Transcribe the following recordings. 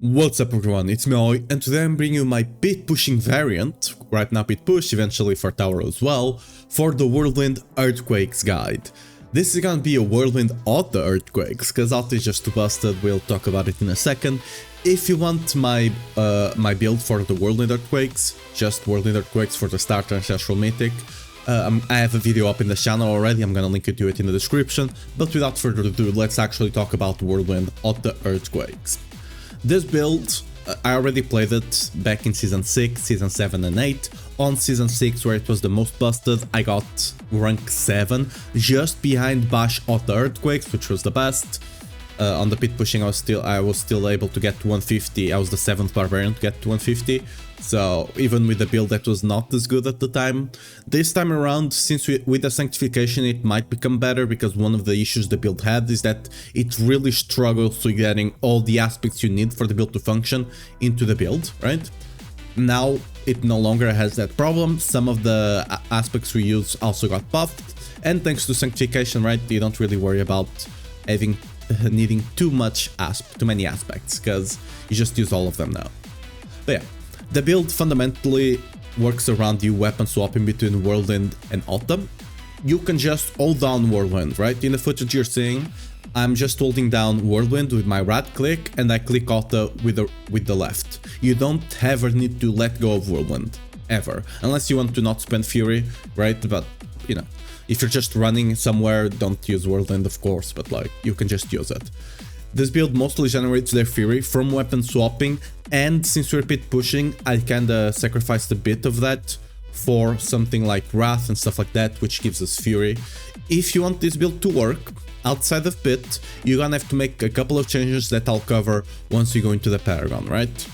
What's up everyone, it's me, and today I'm bringing you my pit pushing variant, right now pit push, eventually for tower as well, for the Whirlwind Earthquakes guide. This is gonna be a Whirlwind Hota Earthquakes, cause Hota is just too busted, we'll talk about it in a second. If you want my build for the Whirlwind Earthquakes, just Whirlwind Earthquakes for the starter Ancestral Mythic, I have a video up in the channel already, I'm gonna link it to it in the description, but without further ado, let's actually talk about Whirlwind Hota Earthquakes. This build, I already played it back in Season 6, Season 7 and 8. On Season 6, where it was the most busted, I got rank 7, just behind Bash Hota Earthquakes, which was the best. On the pit pushing, I was still able to get to 150, I was the 7th Barbarian to get to 150. So even with the build that was not as good at the time, this time around, since with the Sanctification it might become better, because one of the issues the build had is that it really struggles to getting all the aspects you need for the build to function into the build, right? Now it no longer has that problem, some of the aspects we use also got buffed, and thanks to Sanctification, right, you don't really worry about needing too many aspects, because you just use all of them now. But yeah. The build fundamentally works around you weapon swapping between Whirlwind and Hota. You can just hold down Whirlwind, right? In the footage you're seeing, I'm just holding down Whirlwind with my right click and I click Hota with the left. You don't ever need to let go of Whirlwind, ever. Unless you want to not spend Fury, right? But, you know, if you're just running somewhere, don't use Whirlwind, of course, but like, you can just use it. This build mostly generates their Fury from weapon swapping, and since we're pit pushing, I kinda sacrificed a bit of that for something like Wrath and stuff like that, which gives us Fury. If you want this build to work outside of pit, you're gonna have to make a couple of changes that I'll cover once you go into the Paragon, right?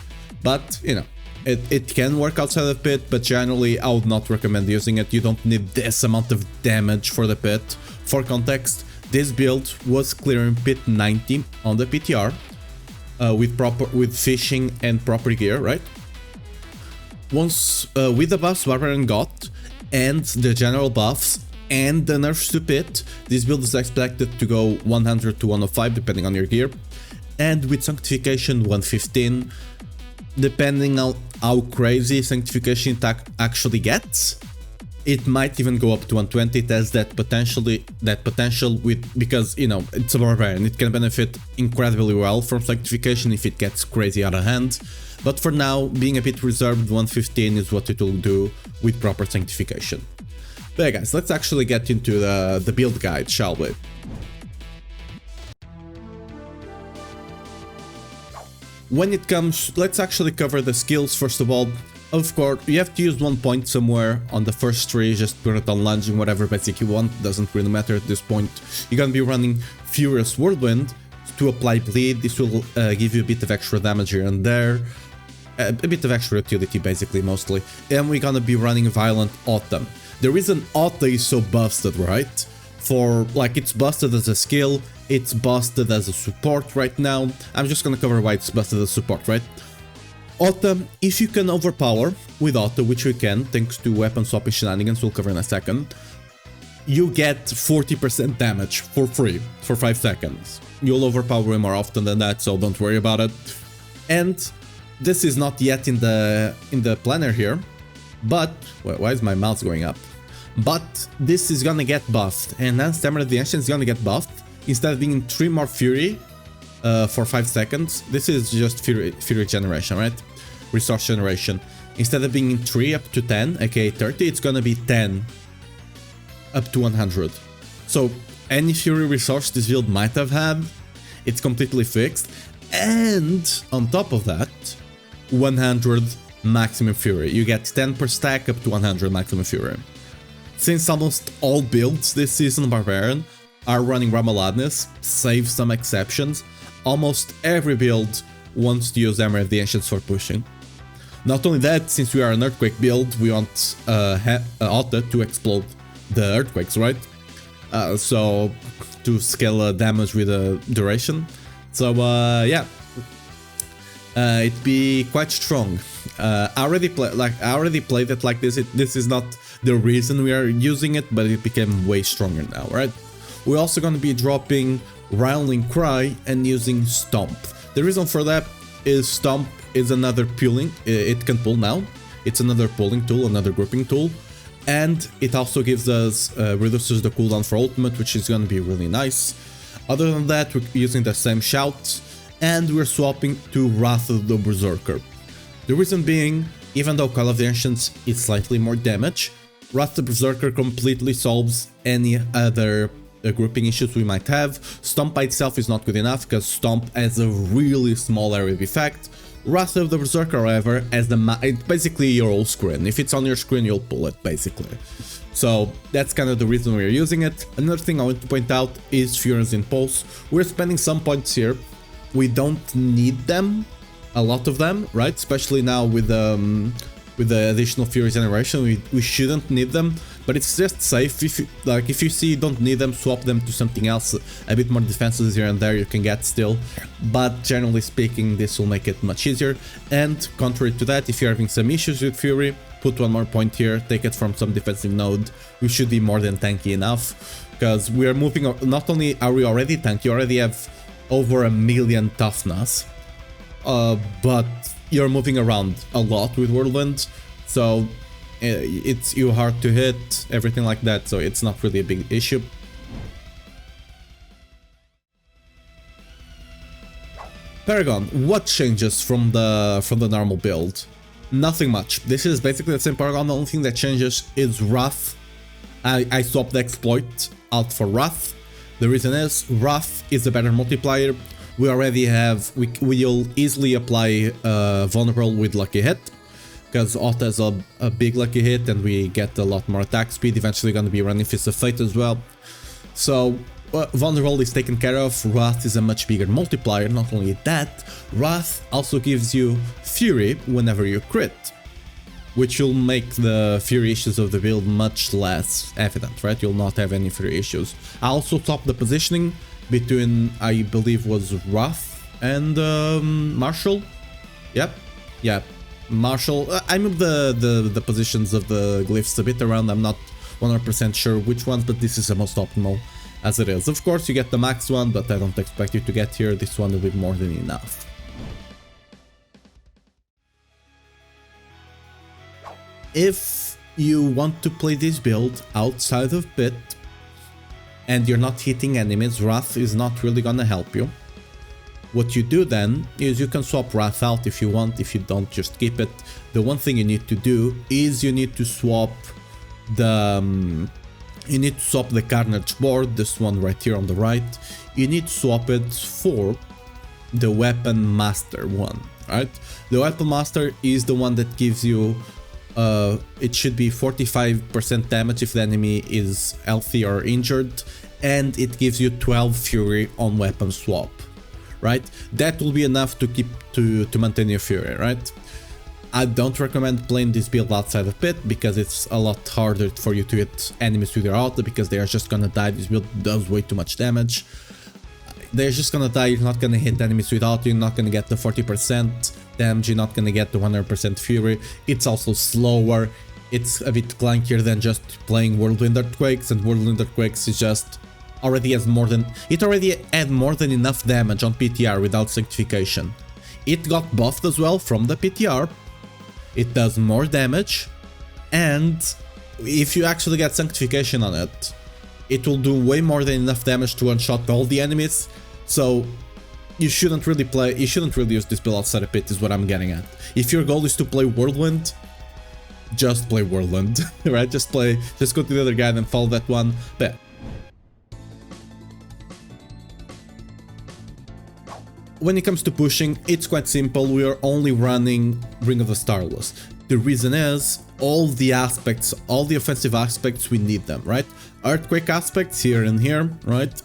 But, you know, it can work outside of pit, but generally I would not recommend using it. You don't need this amount of damage for the pit. For context, this build was clearing pit 90 on the PTR with fishing and proper gear, right? Once with the buffs Barbarian got and the general buffs and the nerfs to pit, this build is expected to go 100 to 105 depending on your gear, and with Sanctification 115, depending on how crazy Sanctification actually gets. It might even go up to 120. It has that potential because, you know, it's a Barbarian. It can benefit incredibly well from Sanctification if it gets crazy out of hand. But for now, being a bit reserved, 115 is what it will do with proper Sanctification. But yeah, guys, let's actually get into the build guide, shall we? When it comes, let's actually cover the skills first of all. Of course, you have to use 1 point somewhere on the first tree, just put it on lunging, whatever basic you want, doesn't really matter at this point. You're gonna be running Furious Whirlwind to apply bleed. This will give you a bit of extra damage here and there, a bit of extra utility basically, mostly. And we're gonna be running Violent Hota. The reason Hota is so busted, right? It's busted as a skill, it's busted as a support right now. I'm just gonna cover why it's busted as support, right? Hota, if you can overpower with Hota, which you can, thanks to weapon swapping shenanigans, we'll cover in a second, you get 40% damage for free for 5 seconds. You'll overpower him more often than that, so don't worry about it. And this is not yet in the planner here, but why is my mouse going up? But this is gonna get buffed. Enhanced Hammer of the Ancients is gonna get buffed. Instead of being 3 more Fury for 5 seconds, this is just Fury generation, right? Resource generation. Instead of being 3 up to 10, aka 30, it's gonna be 10 up to 100. So any Fury resource this build might have had, it's completely fixed. And on top of that, 100 maximum Fury. You get 10 per stack up to 100 maximum Fury. Since almost all builds this season Barbarian are running Ramaladness, save some exceptions, almost every build wants to use Hammer of the Ancients for pushing. Not only that, since we are an Earthquake build, we want Hota to explode the Earthquakes, right? So, to scale damage with a duration. So, yeah. It'd be quite strong. I already played it like this. This is not the reason we are using it, but it became way stronger now, right? We're also going to be dropping Riling Cry and using Stomp. The reason for that is Stomp is another pulling, it can pull now. It's another pulling tool, another grouping tool. And it also gives us, reduces the cooldown for ultimate, which is gonna be really nice. Other than that, we're using the same shout, and we're swapping to Wrath of the Berserker. The reason being, even though Call of the Ancients is slightly more damage, Wrath of the Berserker completely solves any other grouping issues we might have. Stomp by itself is not good enough, because Stomp has a really small area of effect. Wrath of the Berserker, however, has it's basically your whole screen. If it's on your screen, you'll pull it, basically. So that's kind of the reason we're using it. Another thing I want to point out is Furies in Pulse. We're spending some points here. We don't need them, a lot of them, right? Especially now with the additional Fury generation, we shouldn't need them. But it's just safe. If you see you don't need them, swap them to something else. A bit more defenses here and there you can get still. But generally speaking, this will make it much easier. And contrary to that, if you're having some issues with Fury, put one more point here, take it from some defensive node. We should be more than tanky enough. Because we are moving, not only are we already tanky, you already have over 1 million toughness. But you're moving around a lot with Whirlwind. So it's you hard to hit, everything like that, so it's not really a big issue. Paragon, what changes from the normal build? Nothing much. This is basically the same Paragon. The only thing that changes is Wrath. I swapped the exploit out for Wrath. The reason is Wrath is a better multiplier. We already have, we'll easily apply Vulnerable with Lucky Hit, because Hota has a big lucky hit and we get a lot more attack speed. Eventually going to be running Fist of Fate as well. So Vulnerable is taken care of. Wrath is a much bigger multiplier. Not only that, Wrath also gives you Fury whenever you crit, which will make the Fury issues of the build much less evident, right? You'll not have any Fury issues. I also swapped the positioning between, I believe was Wrath and Marshall. Yep. Marshall. I moved the positions of the glyphs a bit around. I'm not 100% sure which ones, but this is the most optimal as it is. Of course, you get the max one, but I don't expect you to get here. This one will be more than enough. If you want to play this build outside of Pit and you're not hitting enemies, Wrath is not really gonna help you. What you do then is you can swap Wrath out if you want. If you don't, just keep it. The one thing you need to do is you need to swap the Carnage board, this one right here on the right. You need to swap it for the Weapon Master one, right? The Weapon Master is the one that gives you it should be 45% damage if the enemy is healthy or injured, and it gives you 12 Fury on weapon swap. Right, that will be enough to keep to maintain your Fury, right? I don't recommend playing this build outside of Pit because it's a lot harder for you to hit enemies with your auto, because they are just gonna die. This build does way too much damage. They're just gonna die. You're not gonna hit enemies with auto. You're not gonna get the 40% damage. You're not gonna get the 100% Fury. It's also slower. It's a bit clunkier than just playing Whirlwind Earthquakes, and Whirlwind Earthquakes is just already had more than enough damage on PTR without Sanctification. It got buffed as well from the PTR. It does more damage, and if you actually get Sanctification on it, it will do way more than enough damage to one-shot all the enemies. So you shouldn't really use this build outside of Pit, is what I'm getting at. If your goal is to play Whirlwind, just play Whirlwind, right? Just go to the other guy and follow that one. But when it comes to pushing, it's quite simple. We are only running Ring of the Starless. The reason is all the offensive aspects, we need them, right? Earthquake aspects here and here, right?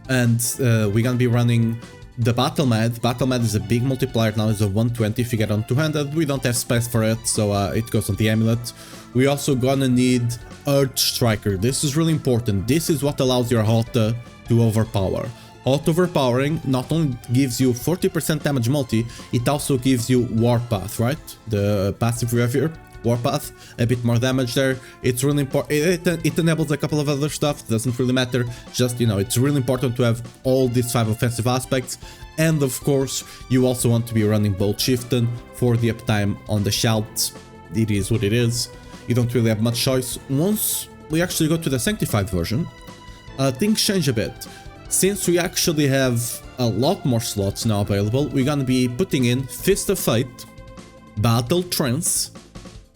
And we're gonna be running the Battle Mad. Battle Mad is a big multiplier now, it's a 120 if you get on 200. We don't have space for it, so it goes on the amulet. We also gonna need Earth Striker. This is really important. This is what allows your Hota to overpower. Hot overpowering not only gives you 40% damage multi, it also gives you Warpath, right? The passive we have here. Warpath, a bit more damage there. It's really important. It enables a couple of other stuff, doesn't really matter. Just, you know, it's really important to have all these 5 offensive aspects. And of course, you also want to be running Bolt Shiften for the uptime on the Shout. It is what it is. You don't really have much choice. Once we actually go to the Sanctified version, things change a bit. Since we actually have a lot more slots now available, we're gonna be putting in Fist of Fate, Battle Trance,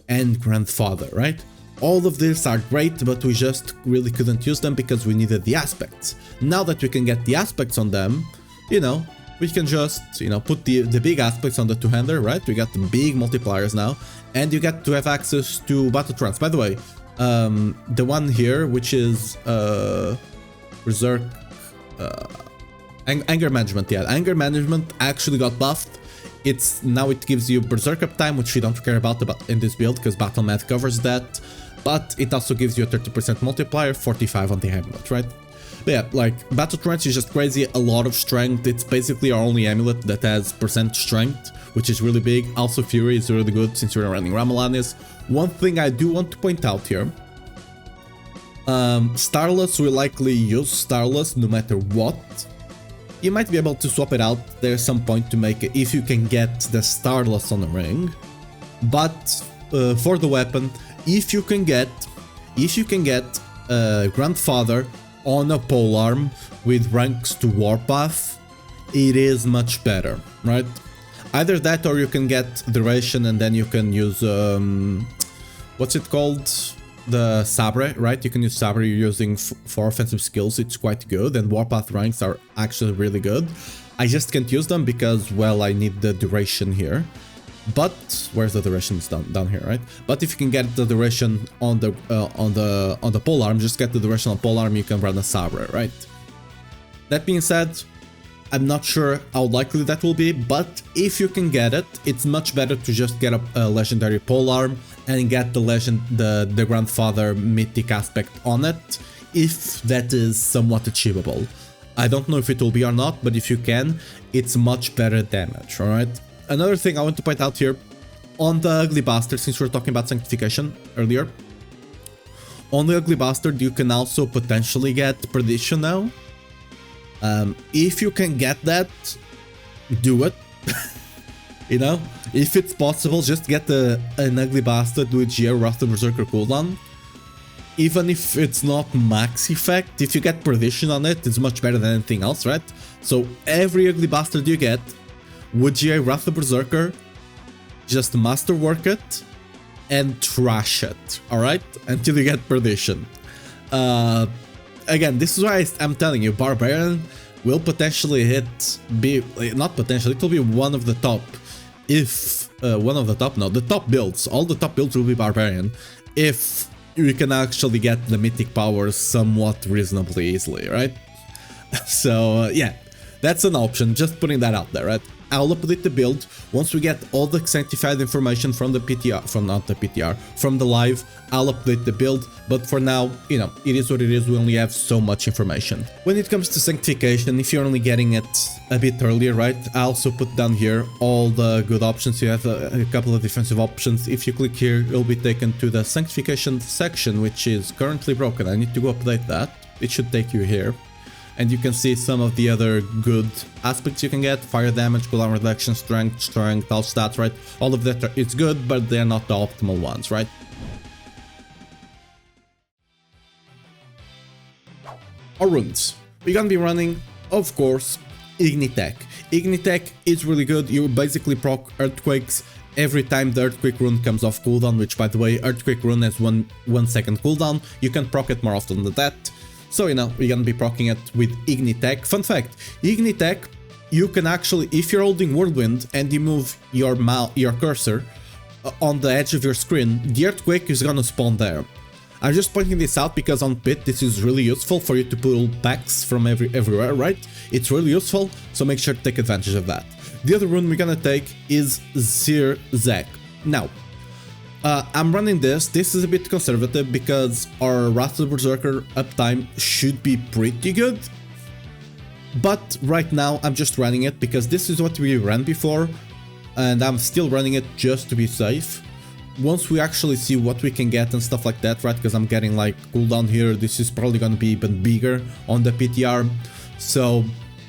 and Grandfather, right? All of these are great, but we just really couldn't use them because we needed the aspects. Now that we can get the aspects on them, you know, we can just, you know, put the big aspects on the two-hander, right? We got the big multipliers now, and you get to have access to Battle Trance. By the way, the one here, which is Berserk, Anger Management, yeah, Anger Management actually got buffed. Now it gives you Berserk uptime, which we don't care about in this build because Battle Math covers that, but it also gives you a 30% multiplier, 45 on the amulet, right? But yeah, like, Battle Trance is just crazy, a lot of strength. It's basically our only amulet that has % strength, which is really big. Also, Fury is really good since you're running Ramalanis. One thing I do want to point out here, Starless will likely use Starless no matter what. You might be able to swap it out. There's some point to make it if you can get the Starless on the ring. But for the weapon, if you can get Grandfather on a polearm with ranks to Warpath, it is much better, right? Either that or you can get Duration and then you can use what's it called? The Sabre, right? You can use Sabre using 4 offensive skills. It's quite good, and Warpath ranks are actually really good. I just can't use them because, well, I need the Duration here. But where's the Duration? It's down here, right? But if you can get the Duration on the polearm, just get the Duration on polearm, you can run a Sabre, right? That being said, I'm not sure how likely that will be, but if you can get it, it's much better to just get a legendary polearm and get the Grandfather mythic aspect on it, if that is somewhat achievable. I don't know if it will be or not, but if you can, it's much better damage, alright? Another thing I want to point out here, on the Ugly Bastard, since we were talking about Sanctification earlier, on the Ugly Bastard you can also potentially get Perdition now. If you can get that, do it. You know, if it's possible, just get an Ugly Bastard with GA Wrath of Berserker cooldown. Even if it's not max effect, if you get Perdition on it, it's much better than anything else, right? So every Ugly Bastard you get with GA Wrath of Berserker, just masterwork it and trash it, alright? Until you get Perdition. Again, this is why I'm telling you, Barbarian will potentially not potentially, it will be one of the top, the top builds, all the top builds will be Barbarian, if you can actually get the mythic powers somewhat reasonably easily, right? So, yeah, that's an option, just putting that out there, right? I'll update the build once we get all the sanctified information from the PTR, from the live. I'll update the build, but for now, you know, it is what it is. We only have so much information. When it comes to Sanctification, if you're only getting it a bit earlier, right, I also put down here all the good options. You have a couple of defensive options. If you click here, you'll be taken to the Sanctification section, which is currently broken. I need to go update that. It should take you here. And you can see some of the other good aspects you can get. Fire damage, cooldown reduction, strength, all stats, right? All of that is good, but they're not the optimal ones, right? Our runes. We're gonna be running, of course, Ignitech. Ignitech is really good. You basically proc Earthquakes every time the Earthquake rune comes off cooldown, which, by the way, Earthquake rune has 1 second cooldown. You can proc it more often than that. So, you know, we're gonna be proccing it with Ignitech. Fun fact, Ignitech, you can actually, if you're holding Whirlwind and you move your cursor on the edge of your screen, the Earthquake is gonna spawn there. I'm just pointing this out because on Pit, this is really useful for you to pull packs from everywhere, right? It's really useful, so make sure to take advantage of that. The other rune we're gonna take is Zirzek. Now, I'm running this is a bit conservative because our Wrath of Berserker uptime should be pretty good. But right now I'm just running it because this is what we ran before and I'm still running it just to be safe. once we actually see what we can get and stuff like that, right? Because I'm getting like cooldown here, this is probably gonna be even bigger on the PTR. So,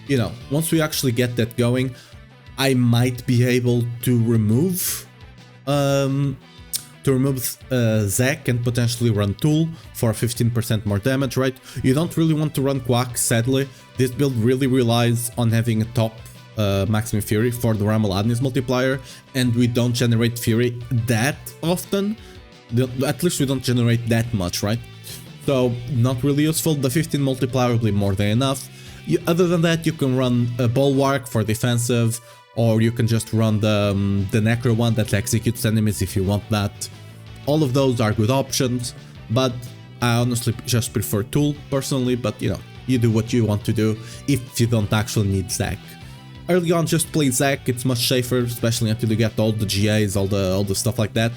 you know, once we actually get that going, I might be able to remove Zac and potentially run Tool for 15% more damage, right? You don't really want to run Quack, sadly. This build really relies on having a top maximum Fury for the Ramaladnis multiplier, and we don't generate Fury that often. At least we don't generate that much, right? So, not really useful. The 15 multiplier will be more than enough. Other than that, you can run a Bulwark for defensive, or you can just run the Necro one that executes enemies if you want that. All of those are good options, but I honestly just prefer Tool personally, but you know, you do what you want to do if you don't actually need Zac. Early on, just play Zac, it's much safer, especially until you get all the GAs, all the stuff like that.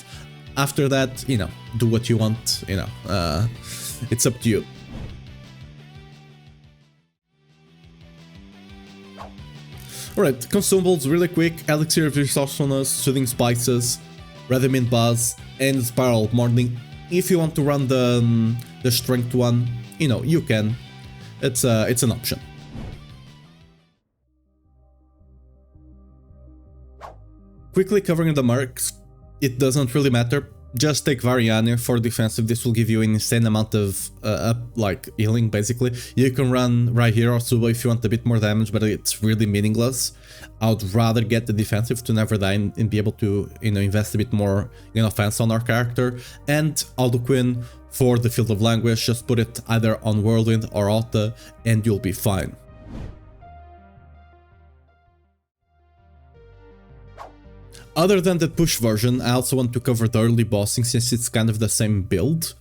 After that, you know, do what you want, you know, it's up to you. Alright, Consumables, really quick: Elixir of Resourcefulness, Soothing Spices, Redimint Buzz, and Spiral Morning. If you want to run the Strength one, you know, you can. It's an option. Quickly covering the mercs, it doesn't really matter. Just take Variania for defensive. This will give you an insane amount of like healing, basically. You can run right here or Suba if you want a bit more damage, but it's really meaningless. I would rather get the defensive to never die and be able to, you know, invest a bit more in offense on our character. And Alduquin for the Field of Language, just put it either on Whirlwind or Hota and you'll be fine. Other than the push version, I also want to cover the early bossing since it's kind of the same build.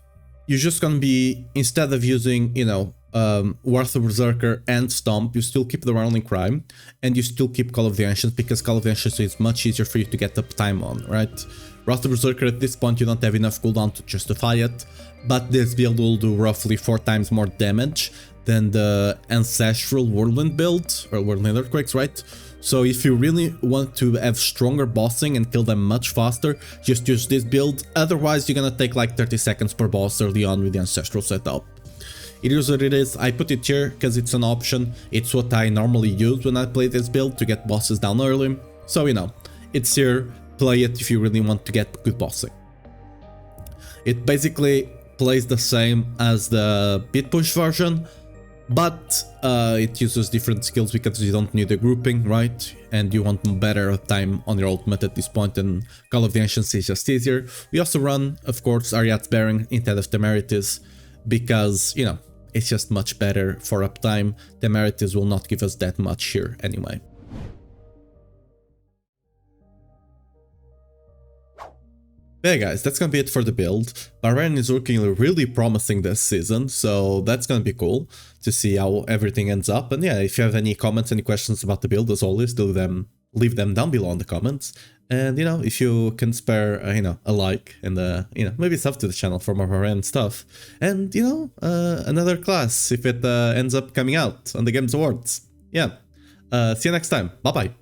You're just gonna be, instead of using, you know, Wrath of Berserker and Stomp, you still keep the Rolling Crime, and you still keep Call of the Ancients, because Call of the Ancients is much easier for you to get uptime on, right? Wrath of Berserker, at this point you don't have enough cooldown to justify it, but this build will do roughly 4 times more damage than the Ancestral Whirlwind build, or Whirlwind Earthquakes, right? So if you really want to have stronger bossing and kill them much faster, just use this build. Otherwise, you're gonna take like 30 seconds per boss early on with the Ancestral setup. It is what it is. I put it here because it's an option. It's what I normally use when I play this build to get bosses down early. So, you know, it's here. Play it if you really want to get good bossing. It basically plays the same as the Beat Push version, but it uses different skills because you don't need a grouping, right? And you want better time on your ultimate at this point, and Call of the Ancients is just easier. We also run, of course, Ariad's Bearing instead of Temerities because, you know, it's just much better for uptime. Temerities will not give us that much here anyway. Yeah guys, that's gonna be it for the build. Barbarian is looking really promising this season, so that's gonna be cool to see how everything ends up. And yeah, if you have any comments, any questions about the build, as always, leave them down below in the comments. And you know, if you can spare you know, a like and you know, maybe sub to the channel for more Barbarian stuff. And you know, another class if it ends up coming out on the Games Awards. Yeah. See you next time. Bye bye.